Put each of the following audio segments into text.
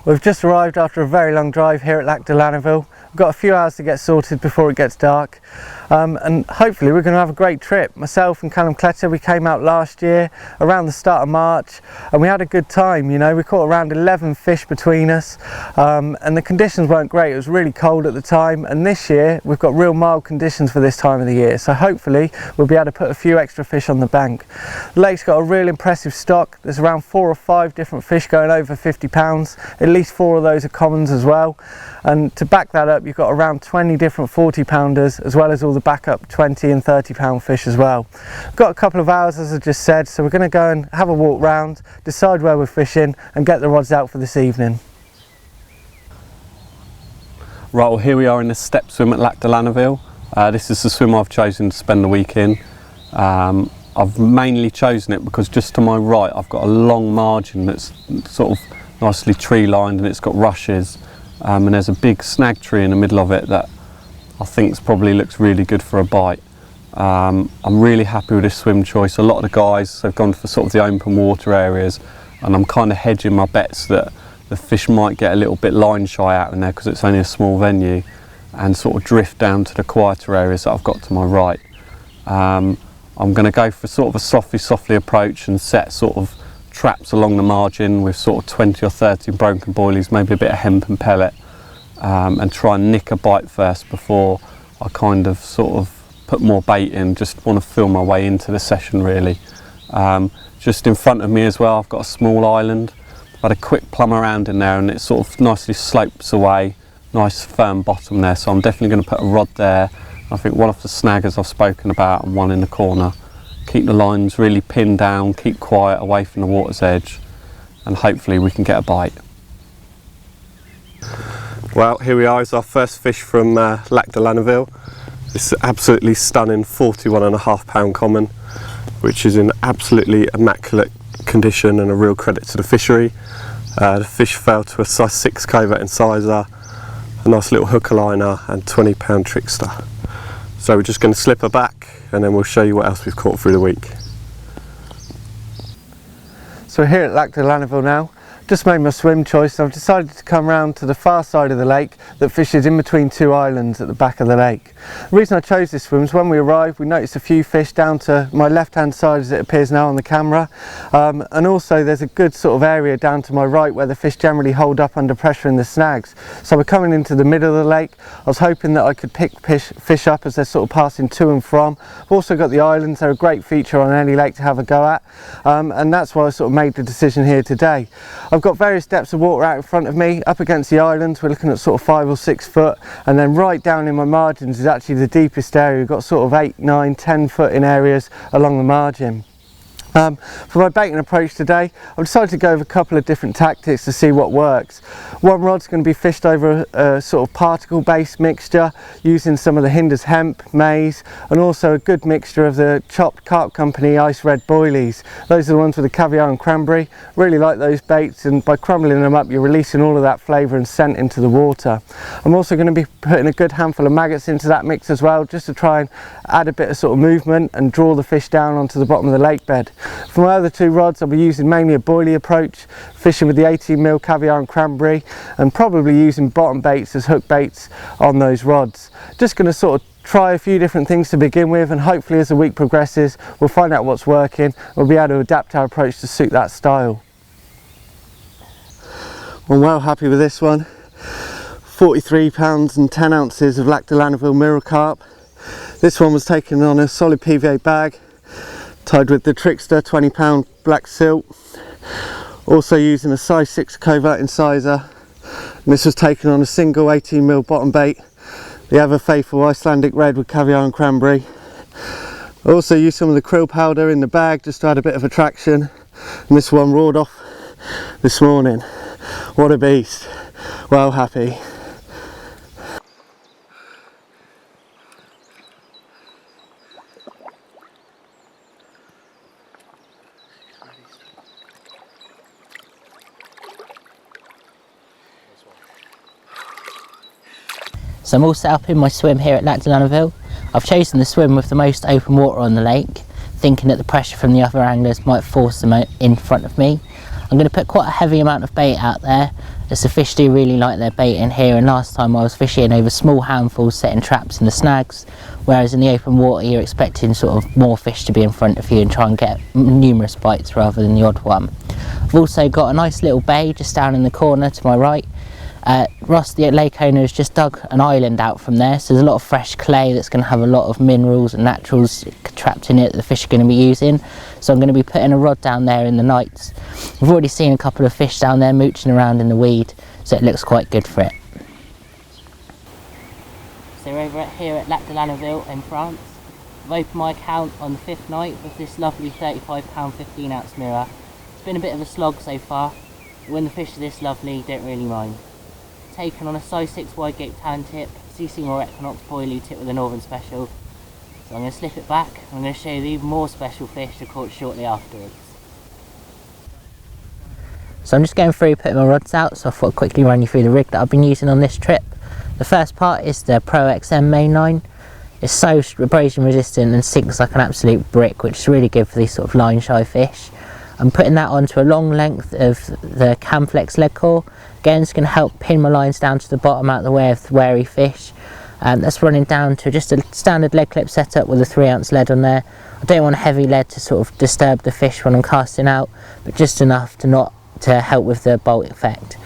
We've just arrived after a very long drive here at Lac de Laneville. We've got a few hours to get sorted before it gets dark, and hopefully we're going to have a great trip. Myself and Calum, we came out last year around the start of March and we had a good time. You know, we caught around 11 fish between us, and the conditions weren't great. It was really cold at the time, and this year we've got real mild conditions for this time of the year, so hopefully we'll be able to put a few extra fish on the bank. The lake's got a real impressive stock. There's around 4 or 5 different fish going over 50 pounds. At least 4 of those are commons as well, and to back that up you've got around 20 different 40 pounders as well as all the backup 20 and 30 pound fish as well. We've got a couple of hours, as I just said, so we're going to go and have a walk round, decide where we're fishing and get the rods out for this evening. Right, well here we are in the step swim at Lac de Laneville. This is the swim I've chosen to spend the week in. I've mainly chosen it because just to my right I've got a long margin that's sort of nicely tree lined and it's got rushes, and there's a big snag tree in the middle of it that I think probably looks really good for a bite. I'm really happy with this swim choice. A lot of the guys have gone for sort of the open water areas, and I'm kind of hedging my bets that the fish might get a little bit line shy out in there because it's only a small venue, and sort of drift down to the quieter areas that I've got to my right. I'm going to go for sort of a softly approach and set sort of traps along the margin with sort of 20 or 30 broken boilies, maybe a bit of hemp and pellet, and try and nick a bite first before I kind of sort of put more bait in. Just want to feel my way into the session really. Just in front of me as well I've got a small island. I've had a quick plumb around in there and it sort of nicely slopes away, nice firm bottom there, so I'm definitely going to put a rod there. I think one of the snaggers I've spoken about and one in the corner. Keep the lines really pinned down, keep quiet away from the water's edge, and hopefully we can get a bite. Well, here we are, it's our first fish from Lac de Laneville. This is absolutely stunning 41.5 pound common, which is in absolutely immaculate condition and a real credit to the fishery. The fish fell to a size 6 covert incisor, a nice little hooker liner and 20 pound trickster. So we're just going to slip her back and then we'll show you what else we've caught through the week. So we're here at Lac de Laneville now. Just made my swim choice and I've decided to come round to the far side of the lake that fishes in between 2 islands at the back of the lake. The reason I chose this swim is when we arrived we noticed a few fish down to my left hand side as it appears now on the camera, and also there's a good sort of area down to my right where the fish generally hold up under pressure in the snags. So we're coming into the middle of the lake. I was hoping that I could pick fish up as they're sort of passing to and from. I've also got the islands, they're a great feature on any lake to have a go at, and that's why I sort of made the decision here today. I've got various depths of water out in front of me. Up against the islands we're looking at sort of 5 or 6 foot, and then right down in my margins is actually the deepest area. We've got sort of 8, 9, 10 foot in areas along the margin. For my baiting approach today, I've decided to go over a couple of different tactics to see what works. One rod's going to be fished over a sort of particle based mixture using some of the Hinders hemp, maize, and also a good mixture of the chopped Carp Company ice red boilies. Those are the ones with the caviar and cranberry. Really like those baits, and by crumbling them up you're releasing all of that flavour and scent into the water. I'm also going to be putting a good handful of maggots into that mix as well, just to try and add a bit of sort of movement and draw the fish down onto the bottom of the lake bed. For my other 2 rods I'll be using mainly a boilie approach, fishing with the 18mm caviar and cranberry, and probably using bottom baits as hook baits on those rods. Just going to sort of try a few different things to begin with, and hopefully as the week progresses we'll find out what's working. We'll be able to adapt our approach to suit that style. I'm well happy with this one. 43 pounds and 10 ounces of Lac de Laneville mirror carp. This one was taken on a solid PVA bag, tied with the trickster 20 pound black silt, also using a size 6 covert incisor, and this was taken on a single 18mm bottom bait, the ever faithful Icelandic red with caviar and cranberry. I also used some of the krill powder in the bag just to add a bit of attraction, and this one roared off this morning. What a beast, well happy. So I'm all set up in my swim here at Lac de Laneville. I've chosen the swim with the most open water on the lake, thinking that the pressure from the other anglers might force them in front of me. I'm going to put quite a heavy amount of bait out there, as the fish do really like their bait in here, and last time I was fishing over small handfuls setting traps in the snags, whereas in the open water you're expecting sort of more fish to be in front of you and try and get numerous bites rather than the odd one. I've also got a nice little bay just down in the corner to my right. Ross, the lake owner, has just dug an island out from there, so there's a lot of fresh clay that's going to have a lot of minerals and naturals trapped in it that the fish are going to be using. So I'm going to be putting a rod down there in the nights. We've already seen a couple of fish down there mooching around in the weed, so it looks quite good for it. So we're over here at Lac de Laneville in France. I've opened my account on the 5th night with this lovely £35 15-ounce mirror. It's been a bit of a slog so far, but when the fish are this lovely, don't really mind. Taken on a size 6 wide gape tan tip, CC more Equinox boilie tip with a Northern Special. So I'm going to slip it back and I'm going to show you the even more special fish to caught shortly afterwards. So I'm just going through putting my rods out, so I thought I'd quickly run you through the rig that I've been using on this trip. The first part is the Pro XM mainline. It's so abrasion resistant and sinks like an absolute brick, which is really good for these sort of line shy fish. I'm putting that onto a long length of the Camflex leg core. Again, it's going to help pin my lines down to the bottom out of the way of the wary fish. That's running down to just a standard lead clip setup with a 3-ounce lead on there. I don't want a heavy lead to sort of disturb the fish when I'm casting out, but just enough to help with the bolt effect.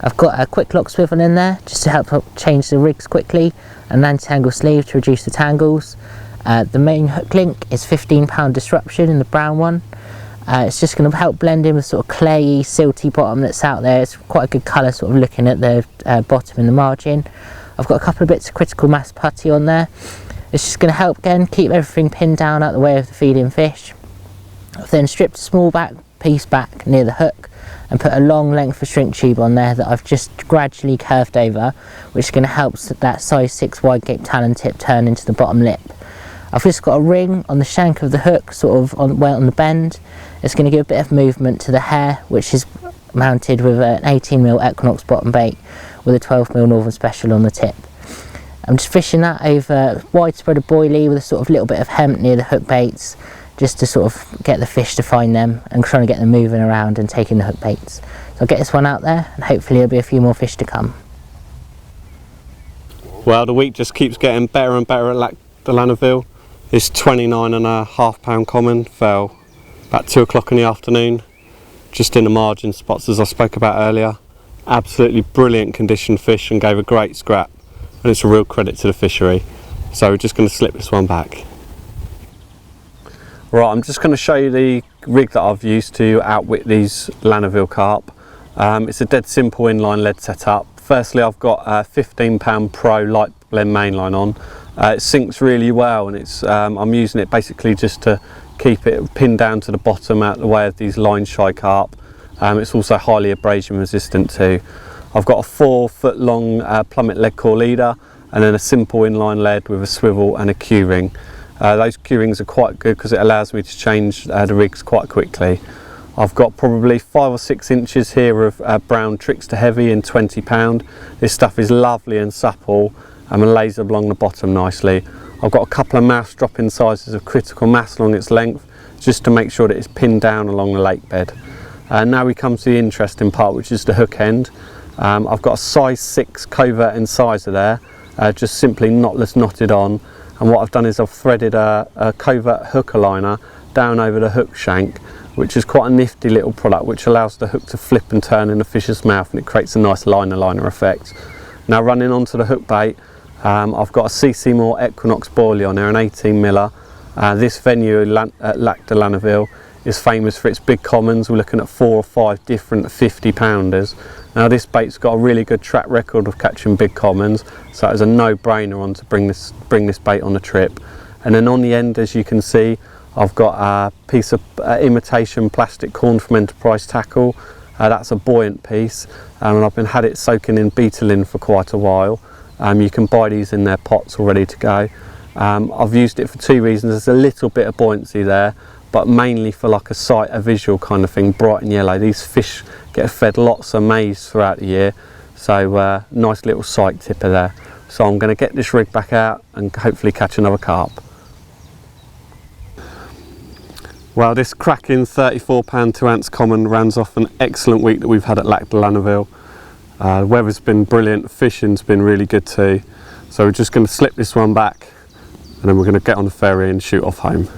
I've got a quick lock swivel in there just to help change the rigs quickly, and an anti-tangle sleeve to reduce the tangles. The main hook link is £15 Disruption in the brown one. It's just going to help blend in with sort of clayey, silty bottom that's out there. It's quite a good colour sort of looking at the bottom and the margin. I've got a couple of bits of critical mass putty on there. It's just going to help again keep everything pinned down out the way of the feeding fish. I've then stripped a small piece back near the hook and put a long length of shrink tube on there that I've just gradually curved over, which is going to help that size 6 wide gape talon tip turn into the bottom lip. I've just got a ring on the shank of the hook, sort of on the bend. It's going to give a bit of movement to the hair, which is mounted with an 18mm Equinox bottom bait with a 12mm Northern Special on the tip. I'm just fishing that over widespread of boilie with a sort of little bit of hemp near the hook baits, just to sort of get the fish to find them and trying to get them moving around and taking the hook baits. So I'll get this one out there and hopefully there'll be a few more fish to come. Well, the week just keeps getting better and better at Lac de Laneville. This 29.5 pound common fell about 2 o'clock in the afternoon, just in the margin spots as I spoke about earlier. Absolutely brilliant conditioned fish and gave a great scrap, and it's a real credit to the fishery. So we're just going to slip this one back. Right, I'm just going to show you the rig that I've used to outwit these Laneville carp. It's a dead simple inline lead setup. Firstly, I've got a £15 Pro light blend mainline on. It sinks really well, and it's I'm using it basically just to keep it pinned down to the bottom out the way of these line shy carp. It's also highly abrasion resistant too. I've got a 4 foot long plummet lead core leader, and then a simple inline lead with a swivel and a Q-ring. Those Q-rings are quite good because it allows me to change the rigs quite quickly. I've got probably 5 or 6 inches here of brown tricks to heavy in £20. This stuff is lovely and supple and lays along the bottom nicely. I've got a couple of mouse drop-in sizes of critical mass along its length, just to make sure that it's pinned down along the lake bed. Now we come to the interesting part, which is the hook end. I've got a size 6 covert incisor there, just simply knotless knotted on, and what I've done is I've threaded a covert hook aligner down over the hook shank, which is quite a nifty little product which allows the hook to flip and turn in the fish's mouth, and it creates a nice liner effect. Now running onto the hook bait, I've got a CC Moore Equinox boilie on there, an 18mm. This venue at Lac de Laneville is famous for its big commons. We're looking at 4 or 5 different 50-pounders. Now this bait's got a really good track record of catching big commons, so it was a no-brainer on to bring this bait on the trip. And then on the end, as you can see, I've got a piece of imitation plastic corn from Enterprise Tackle. That's a buoyant piece, and I've had it soaking in betolin for quite a while. You can buy these in their pots all ready to go. I've used it for 2 reasons. There's a little bit of buoyancy there, but mainly for like a visual kind of thing, bright and yellow. These fish get fed lots of maize throughout the year, so nice little sight tipper there. So I'm going to get this rig back out and hopefully catch another carp. Well, this cracking £34 2-ounce common rounds off an excellent week that we've had at Lac de Laneville. The weather's been brilliant, fishing's been really good too. So we're just going to slip this one back and then we're going to get on the ferry and shoot off home.